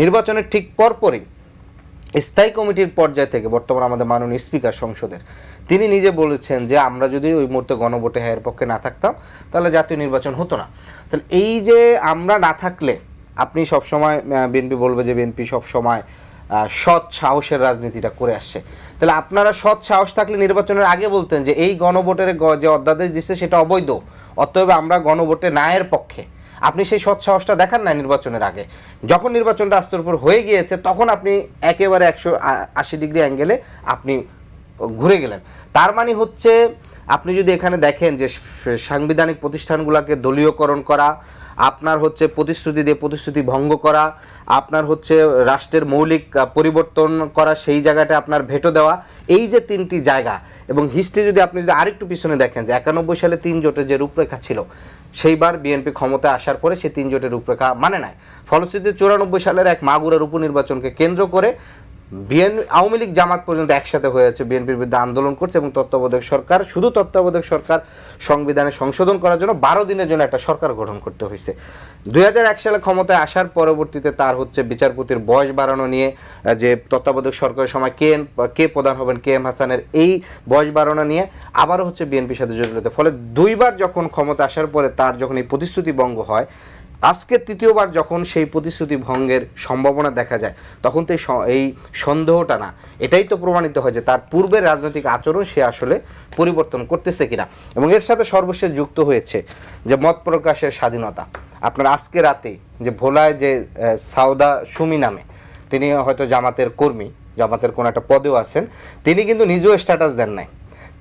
নির্বাচনের ঠিক পরপরই স্থায়ী কমিটির পর্যায় থেকে বর্তমান আমাদের মাননীয় স্পিকার সংসদের তিনি নিজে বলেছেন যে আমরা যদি ওই মুহূর্তে গণভোটে হ্যাঁ পক্ষে না থাকতাম তাহলে জাতীয় নির্বাচন হতো না। তাহলে এই যে আমরা না থাকলে আপনি সবসময় বিএনপি বলবে যে বিএনপি সবসময় সৎ সাহসের রাজনীতিটা করে আসছে, তাহলে আপনারা সৎ সাহস থাকলে নির্বাচনের আগে বলতেন যে এই গণভোটের যে অধ্যাদেশ দিচ্ছে সেটা অবৈধ, অতএব আমরা গণভোটে না এর পক্ষে। আপনি সেই সৎ সাহসটা দেখান না নির্বাচনের আগে। যখন নির্বাচনটা আস্তের উপর হয়ে গিয়েছে তখন আপনি একেবারে 180 ডিগ্রি অ্যাঙ্গেলে আপনি ঘুরে গেলেন। তার মানে হচ্ছে আপনি যদি এখানে দেখেন যে সাংবিধানিক প্রতিষ্ঠানগুলোকে দলীয়করণ করা, আপনার হচ্ছে প্রতিশ্রুতি দিয়ে প্রতিশ্রুতি ভঙ্গ করা, আপনার হচ্ছে রাষ্ট্রের মৌলিক পরিবর্তন করা, সেই জায়গাটা আপনার ভেটো দেওয়া, এই যে তিনটি জায়গা। এবং হিস্ট্রি যদি আপনি যদি আরেকটু পিছনে দেখেন যে 91 সালে 3 জোটের যে রূপরেখা ছিল, সেইবার বিএনপি ক্ষমতায় আসার পরে সেই 3 জোটের রূপরেখা মানে নাই। ফলশ্রুতিতে 94 সালের এক মাগুরার উপনির্বাচনকে কেন্দ্র করে আওয়ামী লীগ জামাত পর্যন্ত একসাথে হয়েছে, বিএনপির বিরুদ্ধে আন্দোলন করছে এবং তত্ত্বাবধায়ক সরকার, শুধু তত্ত্বাবধায়ক সরকার সংবিধানে সংশোধন করার জন্য 12 দিনের জন্য একটা সরকার গঠন করতে হয়েছে। 2001 সালে ক্ষমতায় আসার পরবর্তীতে তার হচ্ছে বিচারপতির বয়স বাড়ানো নিয়ে, যে তত্ত্বাবধায়ক সরকারের সময় কে প্রধান হবেন KM হাসানের এই বয়স বাড়ানো নিয়ে আবারও হচ্ছে বিএনপির সাথে জড়িত। ফলে দুইবার যখন ক্ষমতা আসার পরে তার যখন এই প্রতিশ্রুতি ভঙ্গ হয়, আজকে তৃতীয়বার যখন সেই প্রতিশ্রুতি ভঙ্গের সম্ভাবনা দেখা যায়, তখন তো এই সন্দেহটা না, এটাই তো প্রমাণিত হয় যে তার পূর্বের রাজনৈতিক আচরণ সে আসলে পরিবর্তন করতেছে কিনা। এবং এর সাথে সর্বশেষ যুক্ত হয়েছে যে মত প্রকাশের স্বাধীনতা। আপনার আজকে রাতে যে ভোলায় যে সাউদা সুমি নামে, তিনি হয়তো জামাতের কর্মী, জামাতের কোনো একটা পদেও আছেন, তিনি কিন্তু নিজেও স্ট্যাটাস দেন নাই।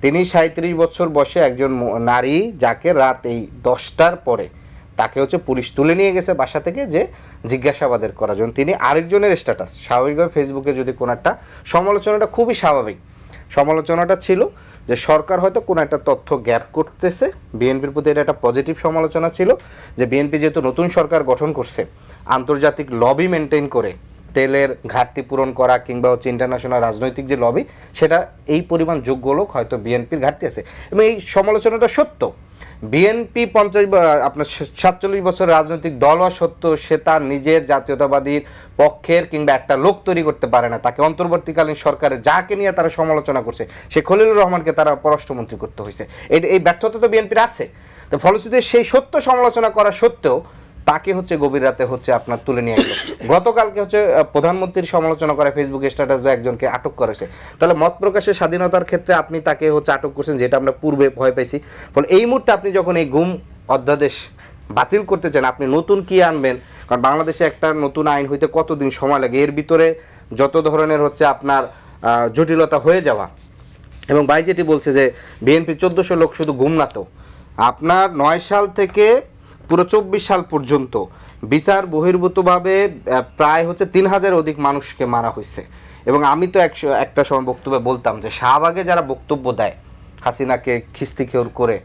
তিনি 37 বছর বয়সে একজন নারী, যাকে রাত এই 10টার পরে তাকে হচ্ছে পুলিশ তুলে নিয়ে গেছে বাসা থেকে যে জিজ্ঞাসাবাদের করার জন্য। তিনি আরেকজনের স্ট্যাটাস, স্বাভাবিকভাবে ফেসবুকে যদি কোনো একটা সমালোচনাটা খুবই স্বাভাবিক, সমালোচনাটা ছিল যে সরকার হয়তো কোনো একটা তথ্য গ্যাপ করতেছে, বিএনপির প্রতি এটা একটা পজিটিভ সমালোচনা ছিল যে বিএনপি যেহেতু নতুন সরকার গঠন করছে, আন্তর্জাতিক লবি মেনটেন করে তেলের ঘাটতি পূরণ করা কিংবা হচ্ছে ইন্টারন্যাশনাল রাজনৈতিক যে লবি, সেটা এই পরিমাণ যোগ্য লোক হয়তো বিএনপির ঘাটতি আছে। এবং এই সমালোচনাটা সত্য। বিএনপি 47 বছর রাজনৈতিক দল হওয়া সত্ত্বেও সে তার নিজের জাতীয়তাবাদীর পক্ষের কিংবা একটা লোক তৈরি করতে পারে না। তাকে অন্তর্বর্তীকালীন সরকারে যাকে নিয়ে তারা সমালোচনা করছে, সে খলিলুর রহমানকে তারা পররাষ্ট্রমন্ত্রী করতে হয়েছে। এই ব্যর্থতা তো বিএনপির আছে। তো ফলশ্রুতিতে সেই সত্য সমালোচনা করা সত্ত্বেও তাকে হচ্ছে গভীর রাতে হচ্ছে আপনার তুলে নিয়ে আসলো। গতকালকে হচ্ছে প্রধানমন্ত্রীর সমালোচনা করে ফেসবুকে স্ট্যাটাস দিয়ে একজনকে আটক করেছে। তাহলে মত প্রকাশের স্বাধীনতার ক্ষেত্রে আপনি তাকে হচ্ছে আটক করছেন, যেটা আমরা পূর্বে ভয় পাইছি। ফলে এই মুহূর্তে আপনি যখন এই গুম অধ্যাদেশ বাতিল করতে চান, আপনি নতুন কি আনবেন? কারণ বাংলাদেশে একটা নতুন আইন হইতে কতদিন সময় লাগে, এর ভিতরে যত ধরনের হচ্ছে আপনার জটিলতা হয়ে যাওয়া। এবং ভাই যেটি বলছে যে বিএনপি 1400 লোক শুধু গুম না, তো আপনার 9 সাল থেকে পুরো 24 সাল পর্যন্ত বিচার বহির্ভূতভাবে প্রায় হচ্ছে 3000 অধিক মানুষকে মারা হয়েছে। এবং আমি তো একটা সময় বক্তব্যে বলতাম যে শাহবাগে যারা বক্তব্য দেয় হাসিনাকে খিস্তিখেউর করে,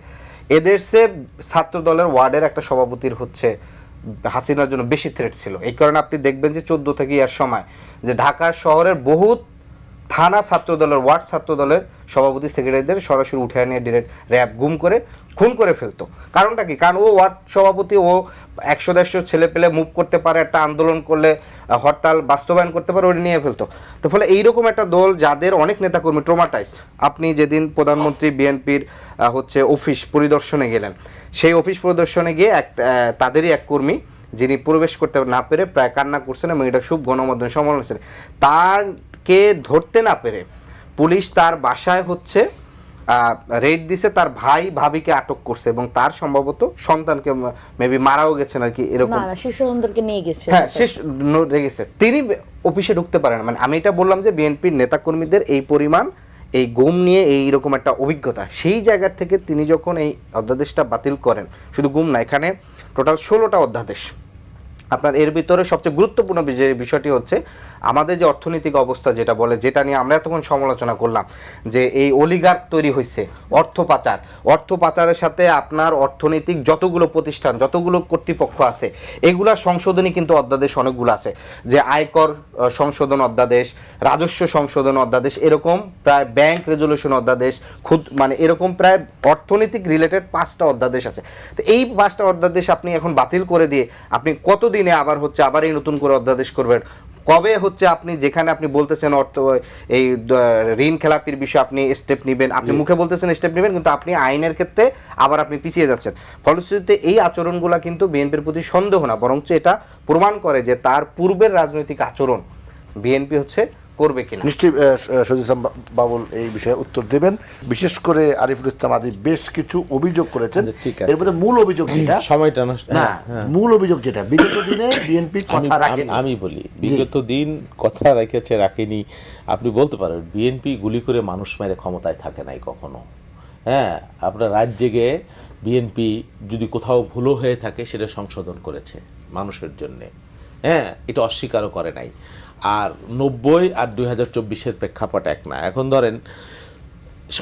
এদের সে ছাত্র দলের ওয়ার্ডের একটা সভাপতির হচ্ছে হাসিনার জন্য বেশি থ্রেট ছিল। এই কারণে আপনি দেখবেন যে 14 থেকে এর সময় যে ঢাকা শহরের বহুত থানা ছাত্রদলের, ওয়ার্ড ছাত্রদলের সভাপতি সেক্রেটারিদের সরাসরি উঠে নিয়ে ডিরেক্ট র্যাব গুম করে খুন করে ফেলতো। কারণটা কি? কারণ ও ওয়ার্ড সভাপতি, ও 100-150 ছেলে পেলে মুভ করতে পারে, একটা আন্দোলন করলে হরতাল বাস্তবায়ন করতে পারে, ওটা নিয়ে ফেলতো। তো ফলে এইরকম একটা দল যাদের অনেক নেতাকর্মী ট্রমাটাইজড। আপনি যেদিন প্রধানমন্ত্রী বিএনপির হচ্ছে অফিস পরিদর্শনে গেলেন, সেই অফিস পরিদর্শনে গিয়ে তাদেরই এক কর্মী যিনি প্রবেশ করতে না পেরে প্রায় কান্না করছেন এবং এটা খুব গণমাধ্যমে সমালোচনা, তারকে ধরতে না পেরে পুলিশ তার বাসায় হচ্ছে রেড দিছে, তার ভাই ভাবিকে আটক করছে এবং তার সম্ভবত সন্তানকে মেবি মারাও গেছে নাকি, এরকম শিশু সন্তানকে নিয়ে গেছে। হ্যাঁ, রেগেছে, তিনি অফিসে ঢুকতে পারেন। মানে আমি এটা বললাম যে বিএনপির নেতাকর্মীদের এই পরিমাণ এই গুম নিয়ে এইরকম একটা অভিজ্ঞতা, সেই জায়গা থেকে তিনি যখন এই অধ্যাদেশটা বাতিল করেন, শুধু গুম না, এখানে টোটাল 16টা অধ্যাদেশ। আপনার এর ভিতরে সবচেয়ে গুরুত্বপূর্ণ যে বিষয়টি হচ্ছে আমাদের যে অর্থনৈতিক অবস্থা, যেটা বলে, যেটা নিয়ে আমরা এতক্ষণ সমালোচনা করলাম যে এই অলিগার্ক তৈরি হয়েছে, অর্থ পাচারের সাথে আপনার অর্থনৈতিক যতগুলো প্রতিষ্ঠান, যতগুলো কর্তৃপক্ষ আছে, এগুলা সংশোধনী কিন্তু অধ্যাদেশ অনেকগুলো আছে, যে আয়কর সংশোধন অধ্যাদেশ, রাজস্ব সংশোধন অধ্যাদেশ, এরকম প্রায় ব্যাংক রেজুলেশন অধ্যাদেশ, মানে এরকম প্রায় অর্থনৈতিক রিলেটেড 5টা অধ্যাদেশ আছে। তো এই 5টা অধ্যাদেশ আপনি এখন বাতিল করে দিয়ে আপনি কতদিন দিনে আবার হচ্ছে আবার এই নতুন করে অধ্যাদেশ করবেন? কবে হচ্ছে আপনি যেখানে আপনি বলতেছেন অর্থ এই ঋণ খেলাপির বিষয়ে আপনি স্টেপ নেবেন, আপনি মুখে বলতেছেন স্টেপ নেবেন, কিন্তু আপনি আইনের ক্ষেত্রে আবার আপনি পিছিয়ে যাচ্ছেন। ফলশ্রুতিতে এই আচরণগুলো কিন্তু বিএনপির প্রতি সন্দেহ না, বরঞ্চ এটা প্রমাণ করে যে তার পূর্বের রাজনৈতিক আচরণ বিএনপি হচ্ছে করবে কিনা। নিশ্চয়ই শহীদুল ইসলাম বাবুল এই বিষয়ে উত্তর দেবেন। বিশেষ করে আরিফুল ইসলাম আদি বেশ কিছু অভিযোগ করেছেন। এর মধ্যে মূল অভিযোগ যেটা সময়টা না, মূল অভিযোগ যেটা বিগত দিনে বিএনপি কথা রাখেনি। আমি বলি বিগত দিন কথা রেখেছে রাখেনি, আপনি বলতে পারেন বিএনপি গুলি করে মানুষ মেরে ক্ষমতায় থাকে নাই কখনো। হ্যাঁ, আপনার রাত জেগে বিএনপি যদি কোথাও ভুলও হয়ে থাকে সেটা সংশোধন করেছে মানুষের জন্যে। হ্যাঁ, এটা অস্বীকারও করে নাই। আর 90 আর 2024-এর প্রেক্ষাপট এক না। এখন ধরেন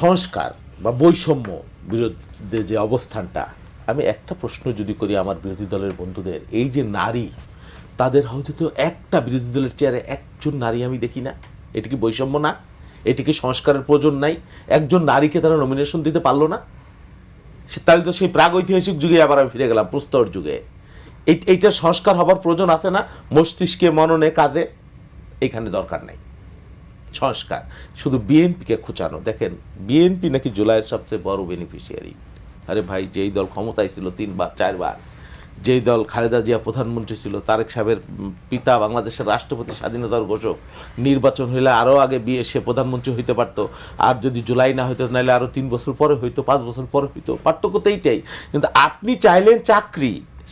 সংস্কার বা বৈষম্য বিরুদ্ধে যে অবস্থানটা, আমি একটা প্রশ্ন যদি করি আমার বিরোধী দলের বন্ধুদের, এই যে নারী, তাদের হয়তো তো একটা বিরোধী দলের চেয়ারে একজন নারী আমি দেখি না। এটা কি বৈষম্য না? এটি কি সংস্কারের প্রয়োজন নাই? একজন নারীকে তারা নমিনেশন দিতে পারলো না? তাহলে তো সেই প্রাগৈতিহাসিক যুগে আবার আমি ফিরে গেলাম, প্রস্তর যুগে। এইটা সংস্কার হবার প্রয়োজন আছে না? মস্তিষ্কে, মননে, কাজে এখানে দরকার নাই সংস্কার, শুধু বিএনপিকে খুঁচানো। দেখেন বিএনপি নাকি জুলাইয়ের সবচেয়ে বড় বেনিফিশিয়ারি। আরে ভাই, যেই দল ক্ষমতায় ছিল 3 বার 4 বার, যেই দল খালেদা জিয়া প্রধানমন্ত্রী ছিল, তারেক সাহেবের পিতা বাংলাদেশের রাষ্ট্রপতি, স্বাধীনতার ঘোষক, নির্বাচন হইলে আরও আগে সে প্রধানমন্ত্রী হইতে পারত। আর যদি জুলাই না হইতো, নাহলে আরও 3 বছর পরে হইতো, 5 বছর পরে হইতো, পার্থক্য তো এইটাই। কিন্তু আপনি চাইলেন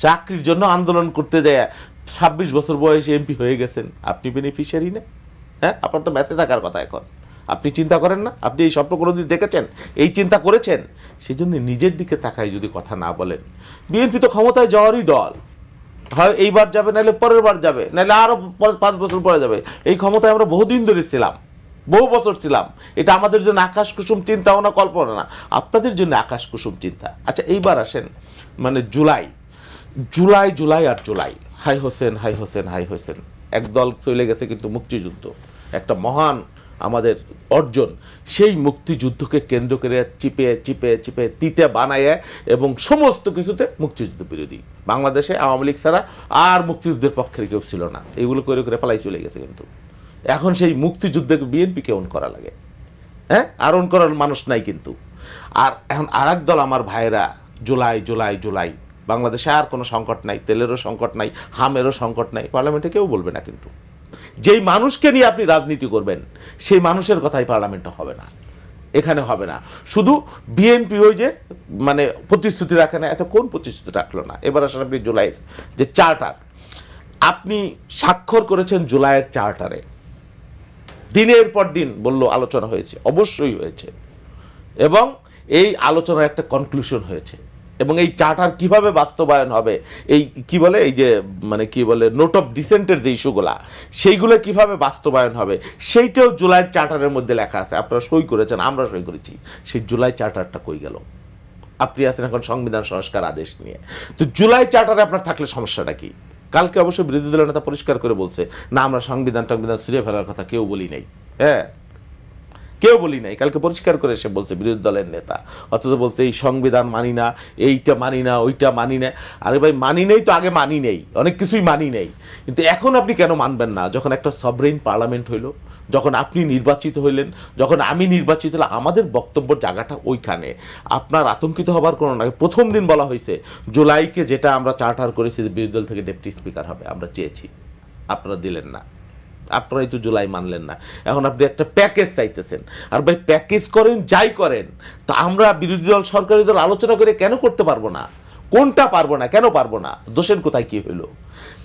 চাকরির জন্য আন্দোলন করতে যায় 26 বছর বয়সে এমপি হয়ে গেছেন, আপনি বেনিফিশিয়ারি না? হ্যাঁ, আপনার তো বেঁচে থাকার কথা এখন। আপনি চিন্তা করেন না? আপনি এই স্বপ্ন কোনোদিন দেখেছেন? এই চিন্তা করেছেন? সেই জন্য নিজের দিকে তাকাই যদি কথা না বলেন। বিএনপি তো ক্ষমতায় যাওয়ারই দল, হয় এইবার যাবে, নাহলে পরের বার যাবে, নাহলে আরও 5 বছর পরে যাবে। এই ক্ষমতায় আমরা বহুদিন ধরে ছিলাম, বহু বছর ছিলাম। এটা আমাদের জন্য আকাশ কুসুম চিন্তাও না, কল্পনা না, আপনাদের জন্য আকাশ কুসুম চিন্তা। আচ্ছা, এইবার আসেন মানে জুলাই আর জুলাই, হাই হোসেন এক দল চলে গেছে, কিন্তু মুক্তিযুদ্ধ একটা মহান আমাদের অর্জন। সেই মুক্তিযুদ্ধকে কেন্দ্র করে চিপে তিতে বানায় এবং সমস্ত কিছুতে মুক্তিযুদ্ধ বিরোধী। বাংলাদেশে আওয়ামী লীগ ছাড়া আর মুক্তিযুদ্ধের পক্ষের কেউ ছিল না। এগুলো করে পালাই চলে গেছে। কিন্তু এখন সেই মুক্তিযুদ্ধকে বিএনপিকে অন করা লাগে। হ্যাঁ, আর অন করার মানুষ নাই কিন্তু। আর এখন আর এক দল আমার ভাইয়েরা জুলাই, বাংলাদেশে আর কোনো সংকট নাই, তেলেরও সংকট নাই, হামেরও সংকট নাই, পার্লামেন্টে কেউ বলবে না। কিন্তু যেই মানুষকে নিয়ে আপনি রাজনীতি করবেন সেই মানুষের কথাই পার্লামেন্টে হবে না, এখানে হবে না। শুধু বিএনপি ওই যে মানে প্রতিশ্রুতি রাখে না। আচ্ছা, কোন প্রতিশ্রুতি রাখলো না? এবার আসলে আপনি জুলাইয়ের যে চার্টার, আপনি স্বাক্ষর করেছেন জুলাইয়ের চার্টারে, দিনের পর দিন বললো আলোচনা হয়েছে, অবশ্যই হয়েছে, এবং এই আলোচনার একটা কনক্লুশন হয়েছে। এবং এই চার্টার কিভাবে বাস্তবায়ন হবে, এই কি বলে, এই যে মানে কি বলে নোট অফ ডিসেন্টের যে ইস্যুগুলা, সেইগুলো কিভাবে বাস্তবায়ন হবে সেইটাও জুলাইয়ের চার্টারের মধ্যে লেখা আছে। আপনারা সই করেছেন, আমরা সই করেছি। সেই জুলাই চার্টারটা কই গেল? আপনি আছেন এখন সংবিধান সংস্কার আদেশ নিয়ে। তো জুলাই চার্টারে আপনার থাকলে সমস্যাটা কি? কালকে অবশ্য বিরোধী দলের নেতা পরিষ্কার করে বলছে, না আমরা সংবিধান ছিঁড়ে ফেলার কথা কেউ বলি নাই। হ্যাঁ, কেউ বলি নাই, কালকে পরিষ্কার করে সে বলছে বিরোধী দলের নেতা। অথচ বলছে এই সংবিধান মানি না, এইটা মানি না, ওইটা মানি না। আরে ভাই, মানি নেই তো আগে মানি নেই, অনেক কিছুই মানি নেই, কিন্তু এখন আপনি কেন মানবেন না? যখন একটা সভরেন পার্লামেন্ট হইলো, যখন আপনি নির্বাচিত হইলেন, যখন আমি নির্বাচিত হলাম, আমাদের বক্তব্যের জায়গাটা ওইখানে। আপনার আতঙ্কিত হবার কোনো না। প্রথম দিন বলা হয়েছে জুলাইকে যেটা আমরা চার্টার করেছি যে বিরোধী দল থেকে ডেপুটি স্পিকার হবে, আমরা চেয়েছি, আপনারা দিলেন না। আপনারাই তো জুলাই মানলেন না। এখন আপনি একটা প্যাকেজ চাইতেছেন। আর ভাই, প্যাকেজ করেন যাই করেন, তা আমরা বিরোধী দল সরকারি দল আলোচনা করে কেন করতে পারবো না? কোনটা পারবো না, কেন পারবো না? দোষের কোথায় কি হইলো?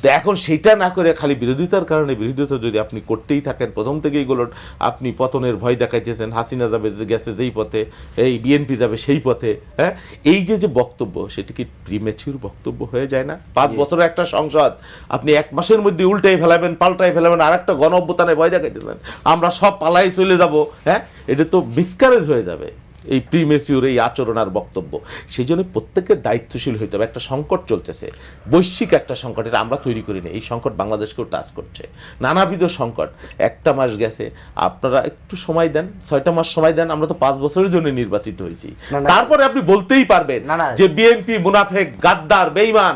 তো এখন সেইটা না করে খালি বিরোধিতার কারণে বিরোধিতা যদি আপনি করতেই থাকেন, প্রথম থেকে এইগুলোর আপনি পতনের ভয় দেখাইতেছেন, হাসিনা যাবে গেছে যেই পথে, এই বিএনপি যাবে সেই পথে। হ্যাঁ, এই যে বক্তব্য, সেটা কি প্রিমেচিউর বক্তব্য হয়ে যায় না? 5 বছরের একটা সংসদ আপনি 1 মাসের মধ্যে উল্টাই ফেলাবেন, পাল্টাই ফেলাবেন, আর একটা গণ অভ্যুত্থানের ভয় দেখাইতেছেন আমরা সব পালাই চলে যাব। হ্যাঁ, এটা তো মিসক্যারেজ হয়ে যাবে এই প্রিমেচিউর এই আচরণ আর বক্তব্য। সেই জন্য প্রত্যেকের দায়িত্বশীল হইতে হবে। একটা সংকট চলতেছে, বৈশ্বিক একটা সংকট, এটা আমরা তৈরি করি না। এই সংকট বাংলাদেশকেও টাচ করছে, নানাবিধ সংকট। 1টা মাস গেছে, আপনারা একটু সময় দেন, 6টা মাস সময় দেন। আমরা তো 5 বছরের জন্য নির্বাচিত হয়েছি। তারপরে আপনি বলতেই পারবেন যে বিএনপি মুনাফেক, গাদ্দার, বেঈমান।